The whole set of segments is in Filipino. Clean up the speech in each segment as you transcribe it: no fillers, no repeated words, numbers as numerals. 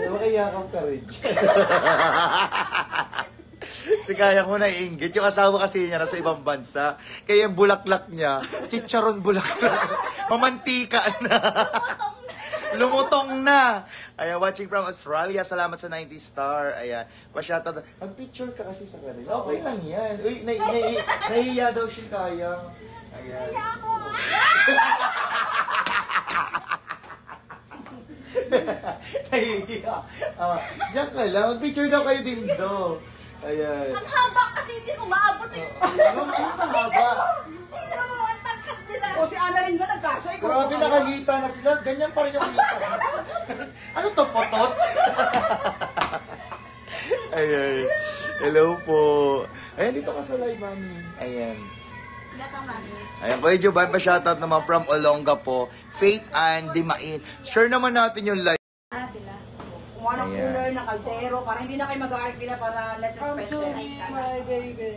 Makiyakap ka rin. Si kaya ko naiinggit. Yung asawa kasi niya nasa ibang bansa. Kaya yung bulaklak niya, chicharon bulaklak. Mamantika na. Lumutong na. Ayan, watching from Australia. Salamat sa 90 star. Ayan, pa-shoutout. Mag-picture ka kasi sa kanila. Okay lang yan. Uy, nahihiya daw siya kaya. Ayan. Kaya ako. Nahihiya. Diyan ka lang. Mag-picture daw kayo din do. Ayan. Ang haba kasi hindi ko maabot eh. Ano ang haba? Hindi mo, ang tangkas nila. O si Annalyn na nagkasa. Grabe, nakahita na sila. Ganyan pa rin yung hita. Ano to, potot? Ayan. Hello po. Ayan, dito ka sa live, mami. Ayan. Ayan, Kuya Jovan, pa-shoutout naman from Olonga po. Faith and Dimain. Share naman natin yung live. Ah, sila. Kung anong cooler na kaldero, para hindi na kayo mag-RP na para less expensive. My baby.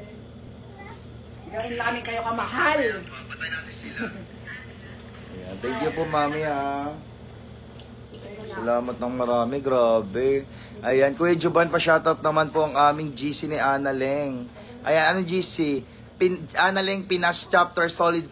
Gawin namin kayo kamahal. Ayan, thank you po, mami, ha. Salamat ng marami, grabe. Ayan, Kuya Jovan, pa-shoutout naman po ang aming GC ni Annalyn. Ayan, ano GC? Annalyn Pinas Chapter Solid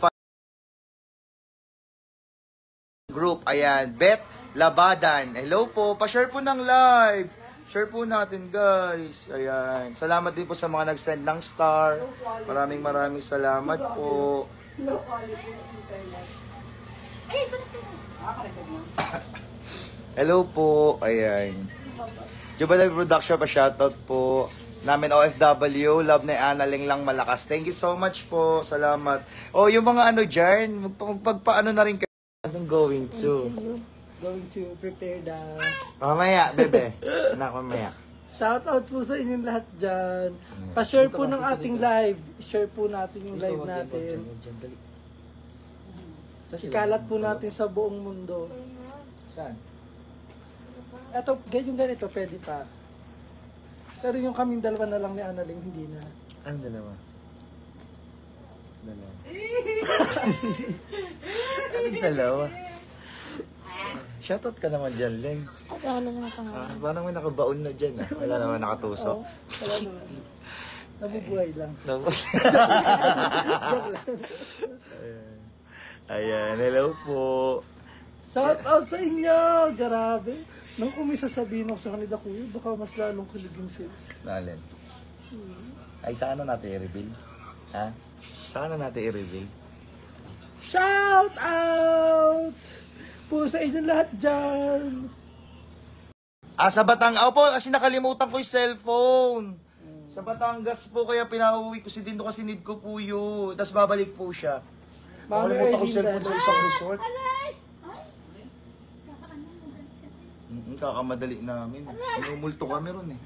Group. Ayan, Beth Labadan. Hello po, pa-share po ng live. Share po natin, guys. Ayan, salamat din po sa mga nag-send ng star. Maraming salamat po. Low quality internet. Ay, basta. Hello po. Ayan. Jubalay Production, pa-shoutout po. Namin OFW, love ni Annalyn lang malakas. Thank you so much po. Salamat. Oh, yung mga ano dyan, magpaano na rin kayo. Anong going to? Going to prepare the... Mamaya, bebe. Anak, mamaya. Shout out po sa inyong lahat dyan. Pa-share po ng ating live. Share po natin yung live natin. Ikalat po natin sa buong mundo. Saan? Eto, yung ganito, pwede pa. Pero yung kaming dalawa na lang ni Annalyn, hindi na. Anong dalawa? Dalawa. Anong dalawa? Shoutout ka naman dyan, Leng. Ako na naman pangalan. Parang may nakabaon na dyan, ah. Wala naman nakatuso. Wala naman. Nabubuhay lang. Ayan, hello po. Shout out sa inyo! Grabe! Nung kung may sasabihin ako sa kanila, kuya, baka mas lalong kiligin sila. Nalin? Ay, saan na natin i-reveal? Ha? Saan na natin i-reveal? Shout out! Po sa inyong lahat dyan! Sa Batangas. Opo, kasi nakalimutan ko yung cellphone. Sa Batangas po, kaya pinauwi ko si Dindo kasi need ko po yun. Tapos babalik po siya. Nakalimutan ko yung cellphone sa isang resort. Kakamadali namin. Minumulto kami ron eh.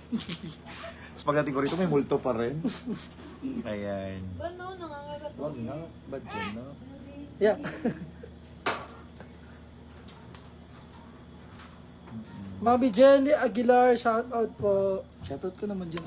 Tapos pagdating ko rito, may multo pa rin. Ayan. Ano, nangangagat. Wag na. Ba't dyan na? Yeah. Mami Jenny Aguilar, shout out po. Shoutout ko naman dyan.